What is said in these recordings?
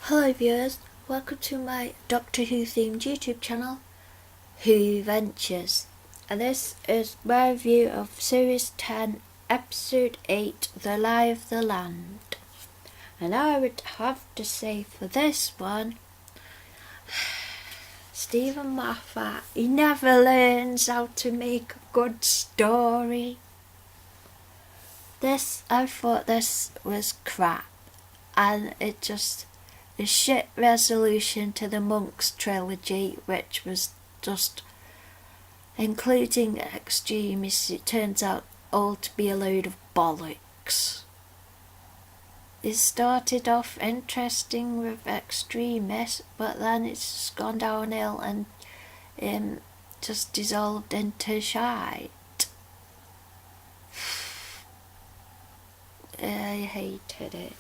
Hello viewers, welcome to my Doctor Who themed YouTube channel, Who Ventures, and this is my review of Series 10, Episode 8, The Lie of the Land. And I would have to say for this one, Steven Moffat, he never learns how to make a good story. I thought this was crap, and it just a shit resolution to the Monks trilogy, which was just, including Extremis, it turns out all to be a load of bollocks. It started off interesting with Extremis, but then it's just gone downhill and just dissolved into shite. I hated it.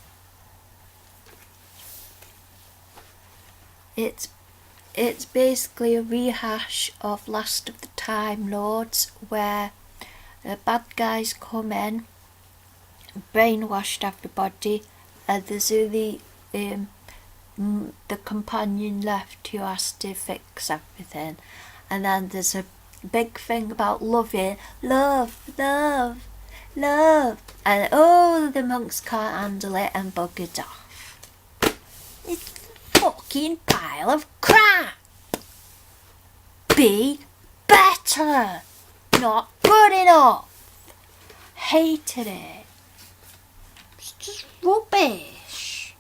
It's basically a rehash of Last of the Time Lords, where bad guys come in, brainwashed everybody, and there's only the companion left who has to fix everything. And then there's a big thing about love, and the monks can't handle it and buggered off. It's a fucking pile of crap. Be better, not good enough. Hated it. It's just rubbish.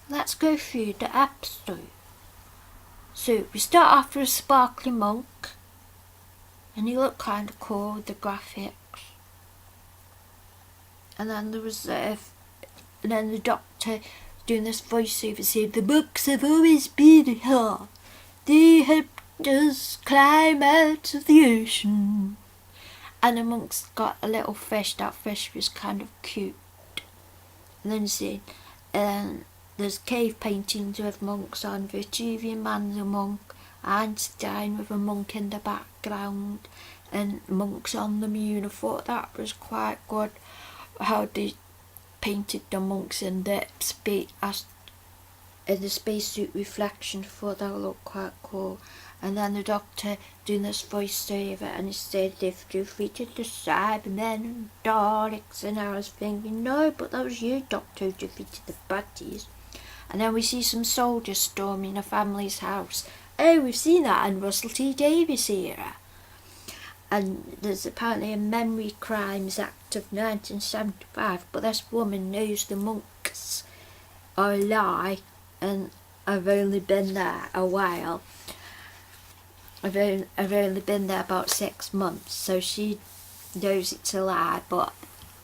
Let's go through the episode. So we start off with a sparkly monk, and he looked kind of cool with the graphics. And then there was and then the doctor doing this voiceover saying, "The monks have always been here. They helped us climb out of the ocean." And the monks got a little fish. That fish was kind of cute. And then saying, there's cave paintings with monks on. Vitruvian Man's a monk. Einstein with a monk in the background. And monks on the moon. I thought that was quite good. How they painted the monks in the spacesuit reflection. I thought that looked quite cool. And then the doctor doing this voiceover, and he said they've defeated the Cybermen and Daleks, and I was thinking, no, but that was you, Doctor, who defeated the baddies. And then we see some soldiers storming a family's house. Oh, we've seen that in Russell T Davies era. And there's apparently a Memory Crimes Act of 1975, but this woman knows the monks are a lie, and I've only been there a while. I've only been there about 6 months, so she knows it's a lie, but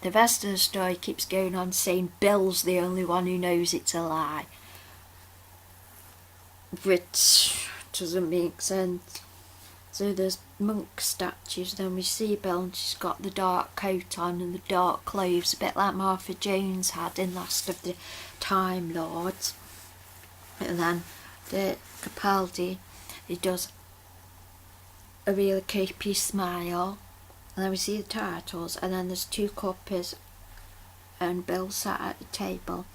the rest of the story keeps going on saying Bill's the only one who knows it's a lie, which doesn't make sense. So there's monk statues, then we see Bill, and she's got the dark coat on and the dark clothes, a bit like Martha Jones had in Last of the Time Lords. And then the Capaldi, he does a really creepy smile, and then we see the titles, and then there's two couples, and Bill sat at the table,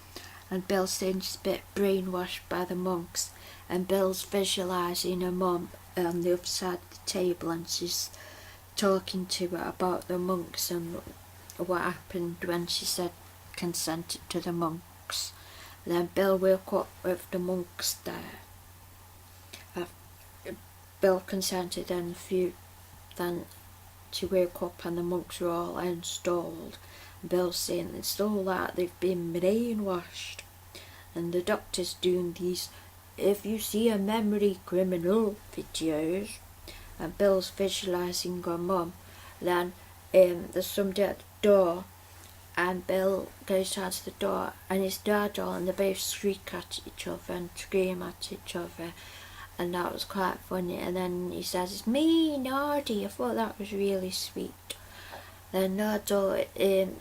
and Bill seems a bit brainwashed by the monks, and Bill's visualising her mum on the other side of the table, and she's talking to her about the monks and what happened when she said consented to the monks. And then Bill woke up with the monks there. Bill consented, and then she woke up and the monks were all installed. Bill's saying it's all that they've been brainwashed, and the doctor's doing these "if you see a memory criminal" videos, and Bill's visualising her mum. Then there's somebody at the door, and Bill goes down to the door, and his dad all, and they both shriek at each other and scream at each other. And that was quite funny. And then he says, "It's me, Nardi." I thought that was really sweet. Then Nardole,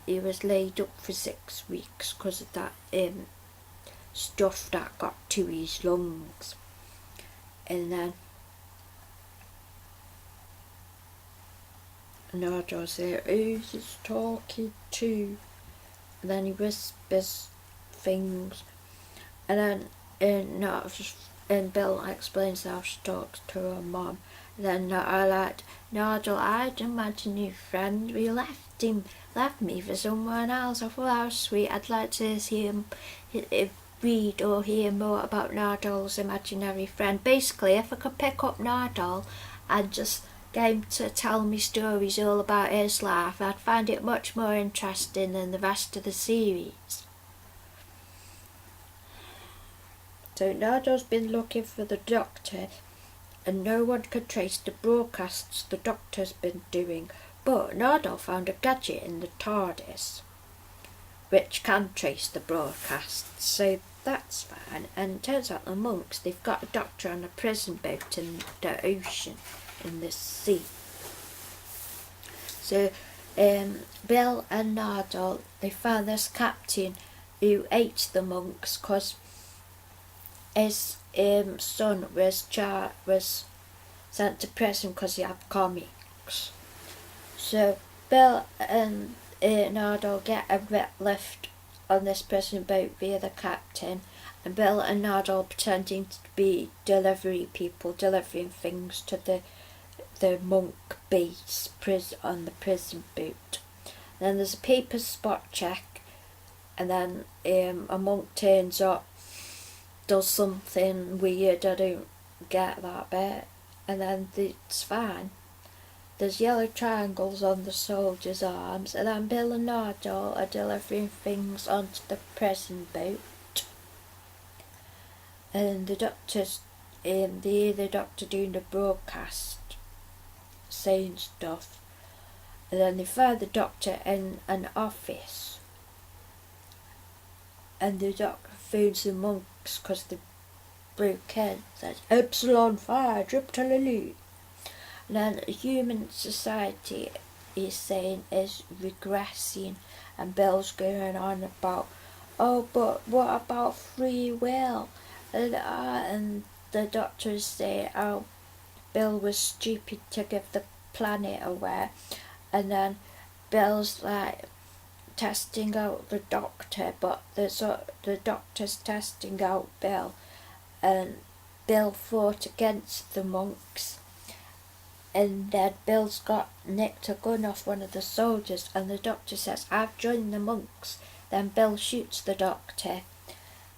he was laid up for 6 weeks because of that stuff that got to his lungs. And then Nardole said, "Who's this talking to?" And then he whispers things. And then and Bill explains how she talks to her mum. Then I like, Nigel, I'd imagine your friend, we left me for someone else. I thought how sweet. I'd like to see him read or hear more about Nigel's imaginary friend. Basically, if I could pick up Nigel and just get him to tell me stories all about his life, I'd find it much more interesting than the rest of the series. So Nigel's been looking for the Doctor, and no one could trace the broadcasts the Doctor's been doing, but Nigel found a gadget in the TARDIS which can trace the broadcasts, so that's fine. And it turns out the monks, they've got a Doctor on a prison boat in the ocean, in the sea. So Bill and Nigel, they found this captain who ate the monks because his son was sent to prison because he had comics. So Bill and Nigel get a lift on this prison boat via the captain, and Bill and Nigel pretending to be delivery people, delivering things to the monk base on the prison boat. And then there's a paper spot check, and then a monk turns up, does something weird, I don't get that bit, and then it's fine. There's yellow triangles on the soldiers' arms, and then Bill and Nigel are delivering things onto the prison boat. And the Doctor's, they hear the Doctor doing the broadcast, saying stuff, and then they find the Doctor in an office, and the Doctor phones the monks because they broke in, says Epsilon 5, drip to Lily. And then human society is saying is regressing, and Bill's going on about, oh, but what about free will? And the Doctor is saying, oh, Bill was stupid to give the planet away. And then Bill's like testing out the Doctor, but the Doctor's testing out Bill, and Bill fought against the monks. And then Bill's nicked a gun off one of the soldiers, and the Doctor says, I've joined the monks. Then Bill shoots the Doctor,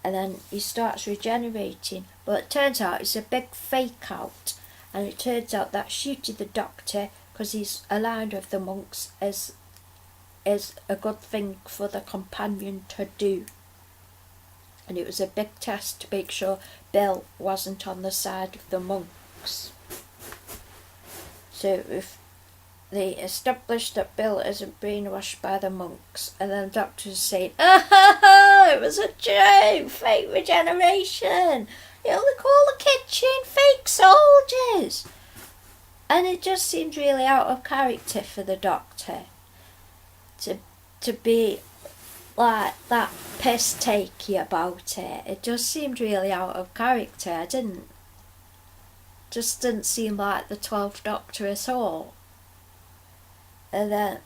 and then he starts regenerating, but it turns out it's a big fake out, and it turns out that shooting the Doctor, because he's aligned with the monks, is a good thing for the companion to do. And it was a big test to make sure Bill wasn't on the side of the monks. So if they established that Bill isn't brainwashed by the monks, and then the Doctor's saying, oh, it was a joke, fake regeneration, you only call the kitchen fake soldiers. And it just seemed really out of character for the Doctor to be like that piss takey about it. It just seemed really out of character. Just didn't seem like the 12th Doctor at all. And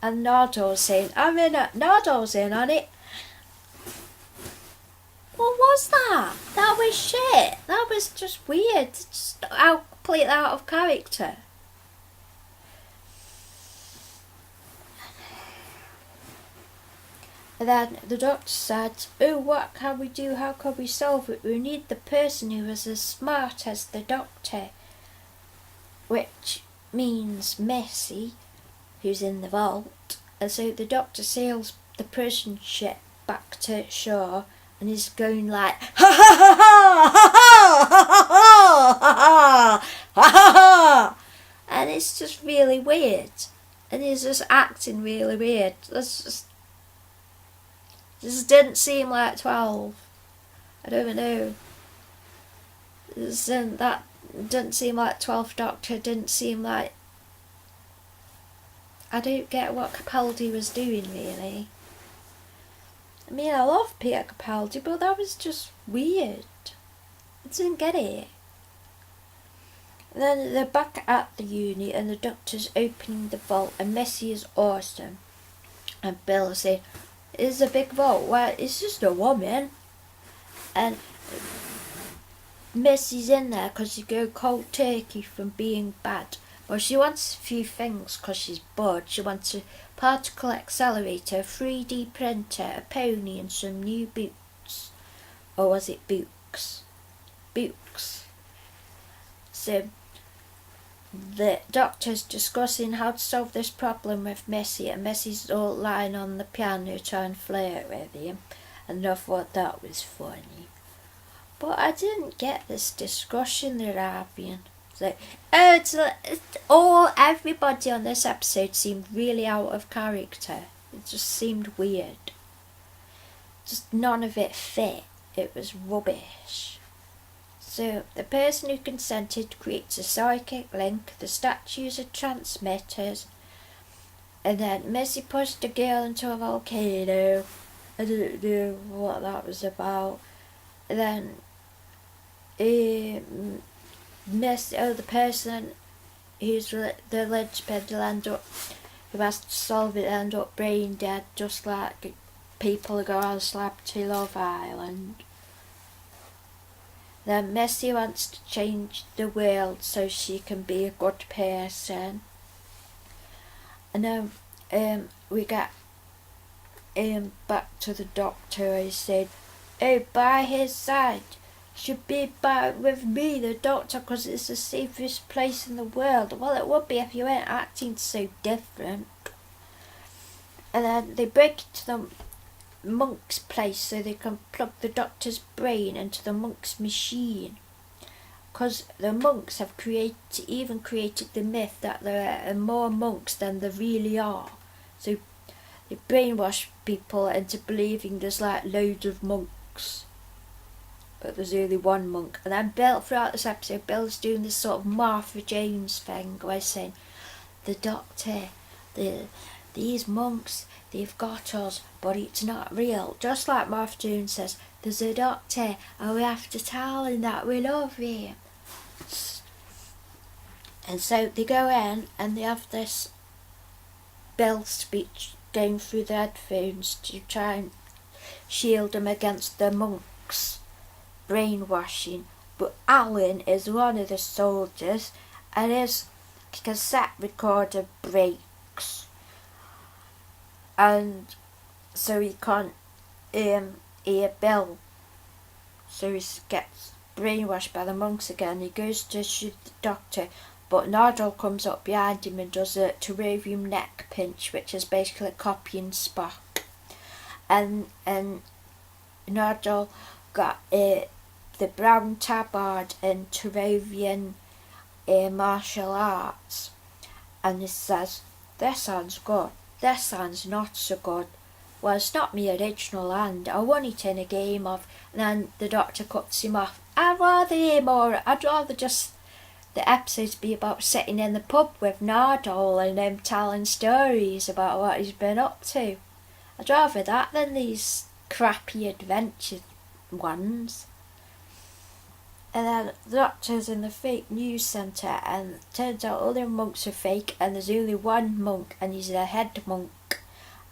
Nigel's saying, Nigel's in on it. What was that? That was shit. That was just weird. Just completely out of character. And then the Doctor said, oh, what can we do? How can we solve it? We need the person who is as smart as the Doctor. Which means Missy, who's in the vault. And so the Doctor sails the prison ship back to shore, and he's going like, ha ha ha ha ha ha ha ha ha ha, and it's just really weird. And he's just acting really weird. This didn't seem like 12. I don't know. That didn't seem like 12th Doctor. Didn't seem like. I don't get what Capaldi was doing really. I mean, I love Peter Capaldi, but that was just weird. I didn't get it. And then they're back at the uni, and the Doctor's opening the vault, and Missy is awesome. And Bill is saying, is a big vote where it's just a woman, and Missy's in there because she go cold turkey from being bad. Well, she wants a few things because she's bored. She wants a particle accelerator, a 3D printer, a pony, and some new boots. Or was it books? Books. So the doctor's discussing how to solve this problem with Missy, and Missy's all lying on the piano trying to flirt with him, and I thought that was funny. But I didn't get this discussion they're having. It's everybody on this episode seemed really out of character. It just seemed weird. Just none of it fit. It was rubbish. So the person who consented creates a psychic link. The statues are transmitters. And then Missy pushed the girl into a volcano. I don't know what that was about. And then the person who's the linchpin will end up, who has to solve it, end up brain dead, just like people who go on slab to Love Island. Then Missy wants to change the world so she can be a good person. And then we get back to the doctor. He said, "Oh, by his side. Should be back with me, the doctor, because it's the safest place in the world." Well, it would be if you weren't acting so different. And then they break into the monk's place so they can plug the doctor's brain into the monk's machine. Because the monks have created the myth that there are more monks than there really are. So they brainwash people into believing there's like loads of monks, but there's only one monk. And then Bill, throughout this episode, Bill's doing this sort of Martha Jones thing where he's saying, the doctor, these monks, they've got us, but it's not real. Just like Martha Jones says, there's a doctor and we have to tell him that we love him. And so they go in and they have this Bill speech going through the headphones to try and shield him against the monks brainwashing. But Alan is one of the soldiers and his cassette recorder breaks, and so he can't hear Bill. So he gets brainwashed by the monks again. He goes to shoot the doctor, but Nardole comes up behind him and does a terrarium neck pinch, which is basically copying Spock. And Nardole got the brown tabard in Terrarian martial arts, and he says, "This sounds good, this sounds not so good. Well, it's not my original hand, I won it in a game of..." And then the doctor cuts him off. I'd rather just the episodes be about sitting in the pub with Nardole and him telling stories about what he's been up to. I'd rather that than these crappy adventure ones. And then the doctor's in the fake news centre, and it turns out all the monks are fake, and there's only one monk, and he's the head monk.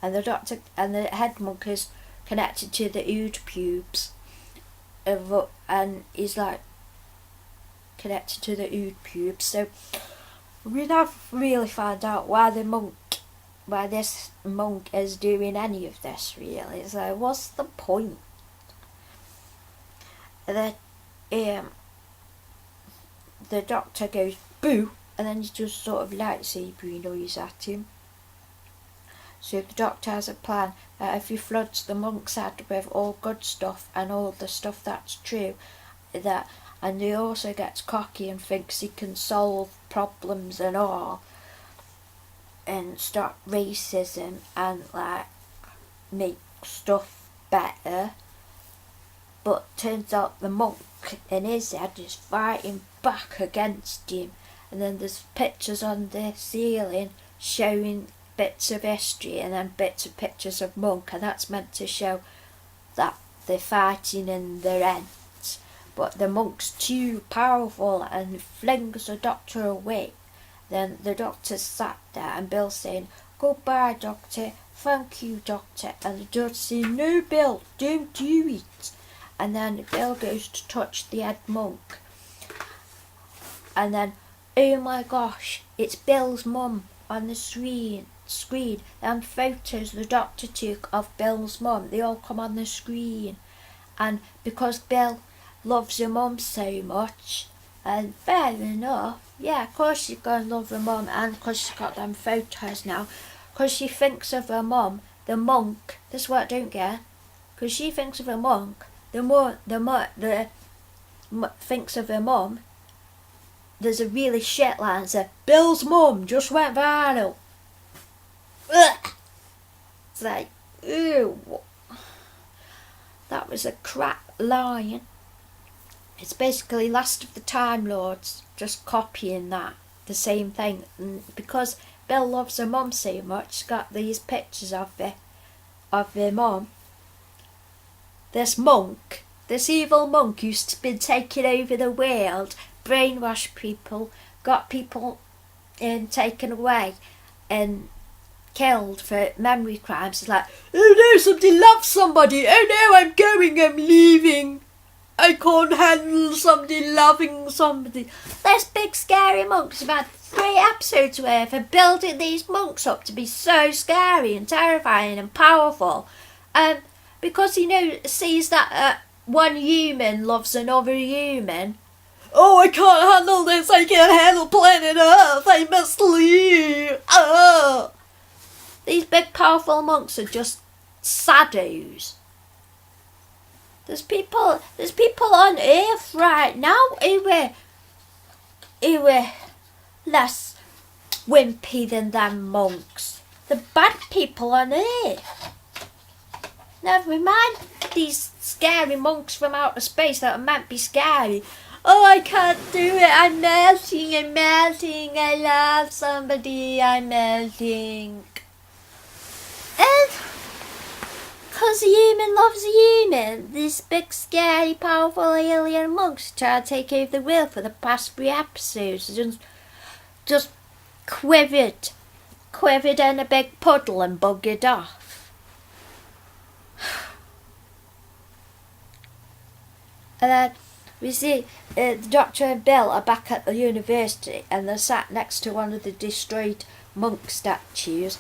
And the doctor and the head monk is connected to the ood pubes, and he's like connected to the ood pubes. So we never really found out why this monk is doing any of this. Really, it's like, what's the point? And then the doctor goes boo, and then he just sort of lightsaber noise at him. So the doctor has a plan that if he floods the monk's head with all good stuff and all the stuff that's true, and he also gets cocky and thinks he can solve problems and all, and stop racism and like make stuff better. But turns out the monk in his head is fighting back against him, and then there's pictures on the ceiling showing bits of history and then bits of pictures of monk, and that's meant to show that they're fighting in their ends. But the monk's too powerful and flings the doctor away. Then the doctor's sat there and Bill's saying, "Goodbye, doctor, thank you, doctor. And the doctor says, no, Bill, don't do it. And then Bill goes to touch the head monk. And then, oh my gosh, it's Bill's mum on the screen. And photos the doctor took of Bill's mum, they all come on the screen. And because Bill loves her mum so much, and fair enough, yeah, of course she's going to love her mum, and because she's got them photos now, because she thinks of her mum, the monk, this is what I don't get, because she thinks of her monk, thinks of her mum, there's a really shit line that says, Bill's mum just went viral. Ugh. It's like, ew. That was a crap line. It's basically Last of the Time Lords just copying that, the same thing. And because Bill loves her mum so much, she's got these pictures of their mum. This monk, this evil monk who's been taking over the world, brainwashed people, got people taken away and killed for memory crimes. It's like, oh no, somebody loves somebody. Oh no, I'm leaving. I can't handle somebody loving somebody. This big scary monks have had 3 episodes worth of building these monks up to be so scary and terrifying and powerful. Because he sees that one human loves another human. Oh, I can't handle this. I can't handle planet Earth. I must leave. Oh. These big powerful monks are just saddos. There's people on Earth right now who were less wimpy than them monks. The bad people on Earth. Never mind these scary monks from outer space that are meant to be scary. Oh, I can't do it. I'm melting. I love somebody. I'm melting. And because a human loves a human, these big, scary, powerful alien monks try to take over the world for the past 3 episodes. Just quivered in a big puddle and buggered off. And then we see the Doctor and Bill are back at the university, and they're sat next to one of the destroyed monk statues.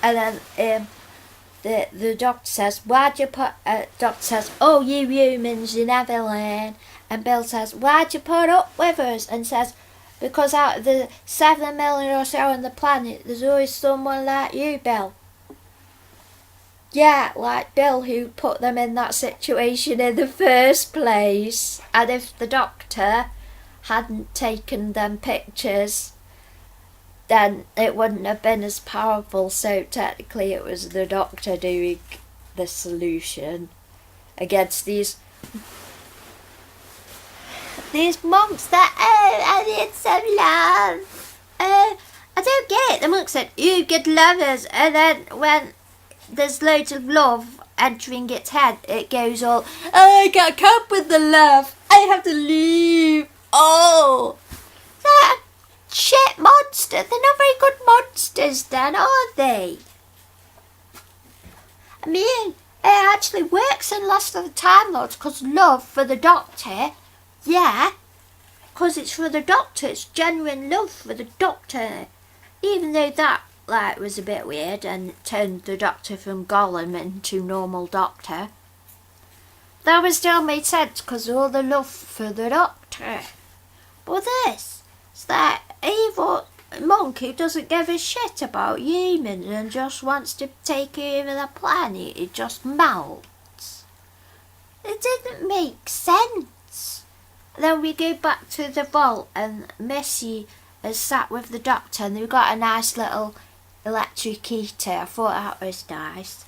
And then the doctor says, why'd you put... doctor says, oh, you humans, you never learn. And Bill says, why'd you put up with us? And says, because out of the 7 million or so on the planet, there's always someone like you, Bill. Yeah, like Bill, who put them in that situation in the first place. And if the doctor hadn't taken them pictures, then it wouldn't have been as powerful. So technically it was the doctor doing the solution against these monks that, oh, I need some love. I don't get it. The monk said, you good lovers. And then when there's loads of love entering its head, it goes all, oh, I can't cope with the love. I have to leave. Oh, that shit monster. They're not very good monsters then, are they? I mean, it actually works in Last of the Time Lords because love for the doctor, yeah, because it's for the doctor, it's genuine love for the doctor. Even though that was a bit weird and it turned the doctor from Gollum into normal doctor, that was still made sense because all the love for the doctor. But this is that evil monk who doesn't give a shit about humans and just wants to take over the planet. It just melts. It didn't make sense. Then we go back to the vault and Missy is sat with the doctor and they've got a nice little electric heater. I thought that was nice.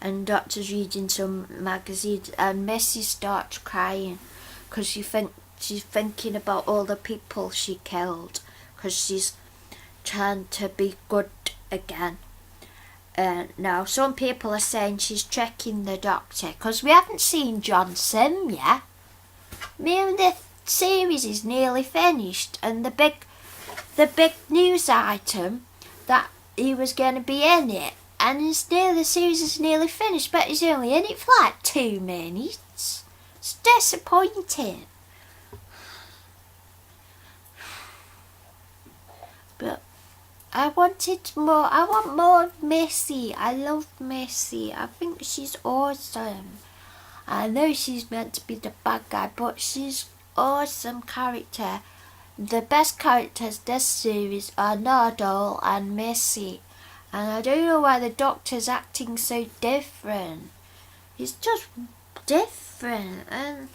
And doctor's reading some magazines and Missy starts crying because she's thinking about all the people she killed because she's trying to be good again. Now some people are saying she's tricking the doctor because we haven't seen John Sim yet. Maybe the series is nearly finished and the big news item that he was going to be in it and the series is nearly finished, but he's only in it for like 2 minutes. It's disappointing. But I wanted more. I want more of Missy. I love Missy. I think she's awesome. I know she's meant to be the bad guy, but she's awesome character. The best characters this series are Nardole and Missy. And I don't know why the Doctor's acting so different. He's just different, and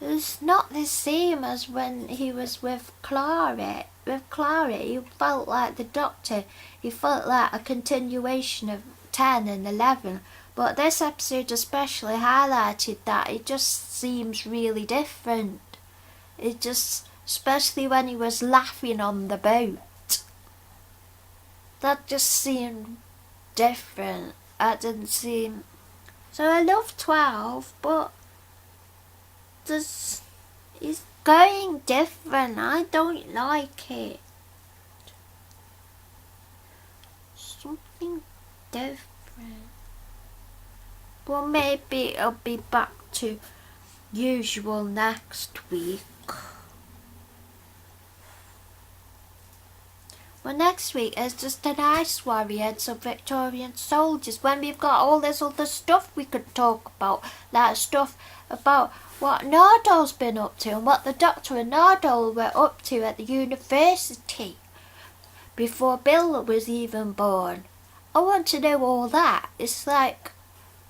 it's not the same as when he was with Clara. With Clara, he felt like the Doctor. He felt like a continuation of 10 and 11. But this episode especially highlighted that it just seems really different. It just, especially when he was laughing on the boat. That just seemed different. That didn't seem... So I love 12, but it's going different. I don't like it. Something different. Well, maybe it'll be back to usual next week. Well, next week is just an Ice Warrior and some Victorian soldiers, when we've got all this other stuff we could talk about, like stuff about what Nardole's been up to and what the Doctor and Nardole were up to at the university before Bill was even born. I want to know all that. It's like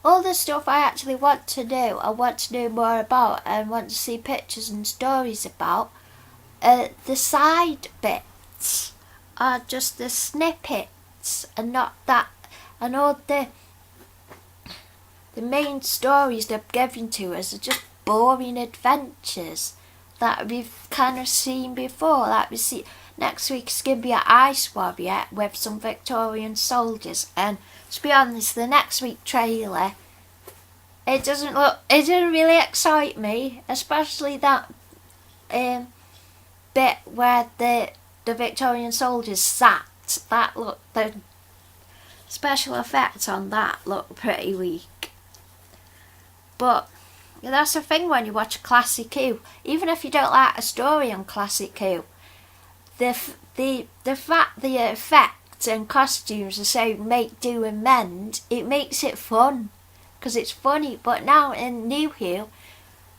all the stuff I actually want to know, I want to know more about and want to see pictures and stories about. The side bits are just the snippets and not that, and all the main stories they're giving to us are just boring adventures that we've kind of seen before. Like we see next week's gonna be an Ice Warrior with some Victorian soldiers, and to be honest, the next week trailer, it doesn't really excite me, especially that bit where the Victorian soldiers sat. The special effects on that look pretty weak. But that's the thing when you watch a Classic Who. Even if you don't like a story on Classic Who, the fact the effects and costumes are so make do and mend, it makes it fun because it's funny. But now in New Who,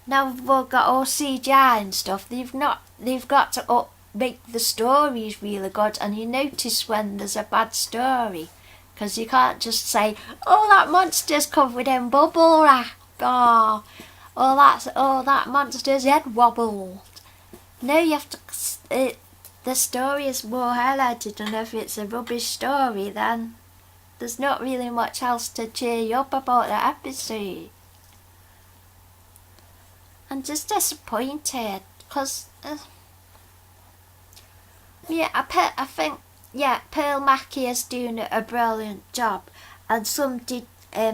now we've all got all CGI and stuff. They've got to make the stories really good, and you notice when there's a bad story, because you can't just say, oh, that monster's covered in bubble wrap, oh that monster's head wobbled. No, you have to, the story is more highlighted, and if it's a rubbish story, then there's not really much else to cheer you up about the episode. I'm just disappointed, because I think Pearl Mackie is doing a brilliant job, and some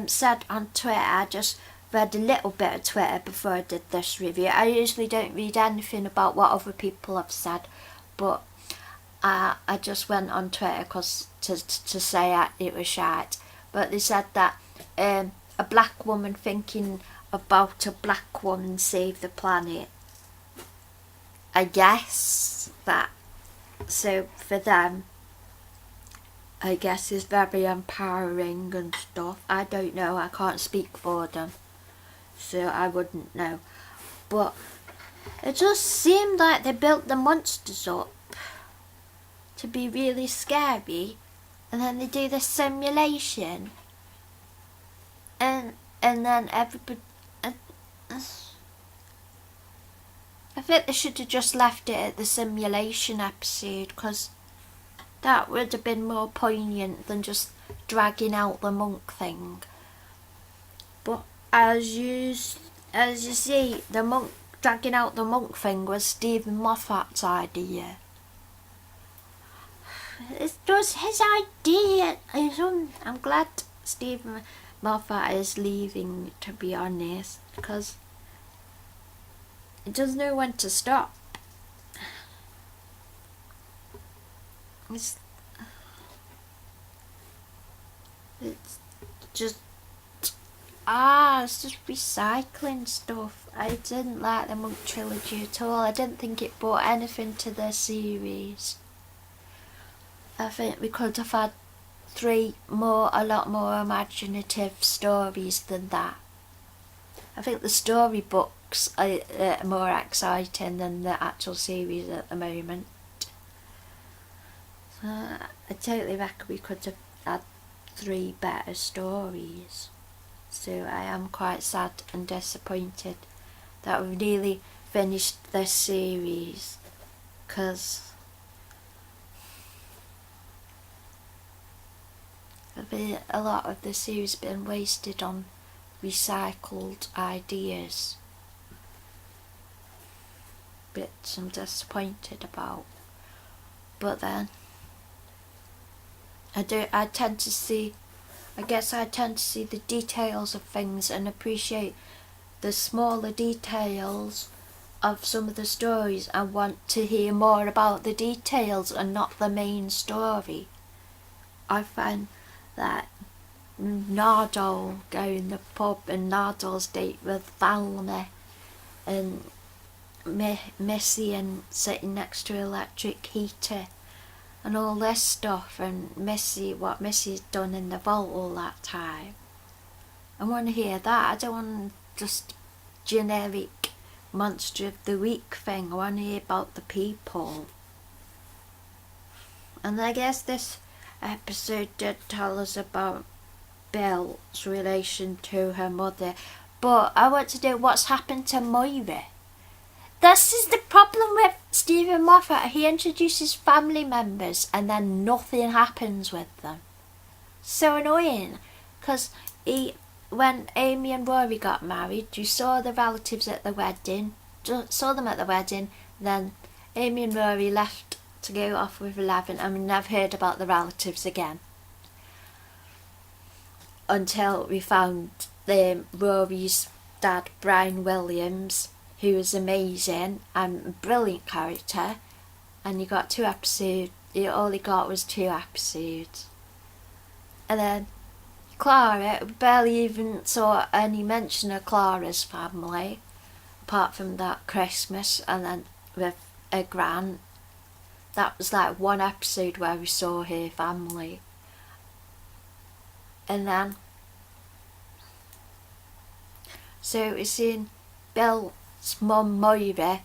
said on Twitter. I just read a little bit of Twitter before I did this review. I usually don't read anything about what other people have said, but I just went on Twitter to say it was shite. But they said that a black woman thinking about a black woman save the planet. I guess that. So for them, I guess is very empowering and stuff. I don't know, I can't speak for them, so I wouldn't know. But it just seemed like they built the monsters up to be really scary, and then they do the simulation, and then everybody... I think they should have just left it at the simulation episode, because that would have been more poignant than just dragging out the monk thing. But as you see, the dragging out the monk thing was Stephen Moffat's idea. It was his idea. I'm glad Stephen Moffat is leaving, to be honest, because it doesn't know when to stop. It's just it's just recycling stuff. I didn't like the Monk trilogy at all. I didn't think it brought anything to the series. I think we could have had a lot more imaginative stories than that. I think the storybooks are more exciting than the actual series at the moment. So I totally reckon we could have had 3 better stories. So I am quite sad and disappointed that we nearly finished this series, because a lot of the series has been wasted on recycled ideas, which I'm disappointed about. But then I tend to see the details of things and appreciate the smaller details of some of the stories. I want to hear more about the details and not the main story. I find that Nardole going in the pub and Nardole's date with Valmy and Missy and sitting next to electric heater and all this stuff, and what Missy's done in the vault all that time. I want to hear that. I don't want just generic monster of the week thing. I want to hear about the people. And I guess this episode did tell us about Belle's relation to her mother, but I want to know what's happened to Moira. This is the problem with Steven Moffat. He introduces family members and then nothing happens with them. So annoying, because when Amy and Rory got married, you saw the relatives at the wedding, then Amy and Rory left to go off with 11, and we never heard about the relatives again. Until we found Rory's dad, Brian Williams, who was amazing and a brilliant character, and you got 2 episodes. All he got was 2 episodes. And then Clara, we barely even saw any mention of Clara's family, apart from that Christmas, and then with a Grant. That was like 1 episode where we saw her family. And then, so we've seen Belle's mum Moira,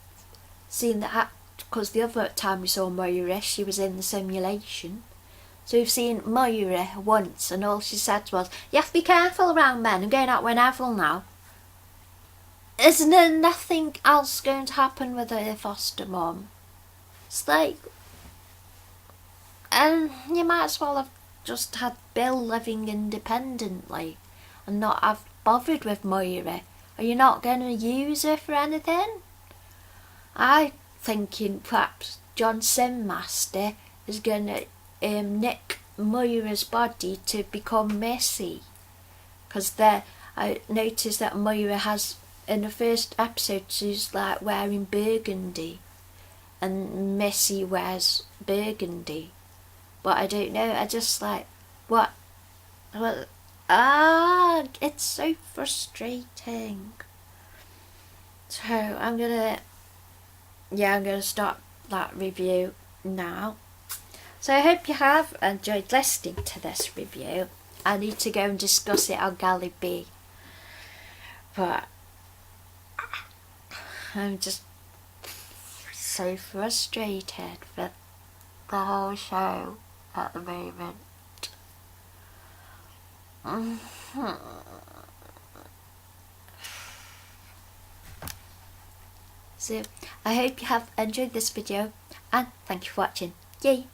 seen that, because the other time we saw Moira, she was in the simulation. So we've seen Moira once, and all she said was, "You have to be careful around men. I'm going out with Neville now." Isn't there nothing else going to happen with her foster mum? It's like, and you might as well have just had Bill living independently and not have bothered with Moira. Are you not going to use her for anything? I'm thinking perhaps John Sinmaster is going to nick Moira's body to become Missy. Because I noticed that Moira has, in the first episode, she's like wearing burgundy. And Missy wears burgundy. But I don't know, I just like, what? It's so frustrating. So I'm gonna start that review now. So I hope you have enjoyed listening to this review. I need to go and discuss it on Galley B. But I'm just so frustrated with the whole show at the moment. So I hope you have enjoyed this video, and thank you for watching. Yay!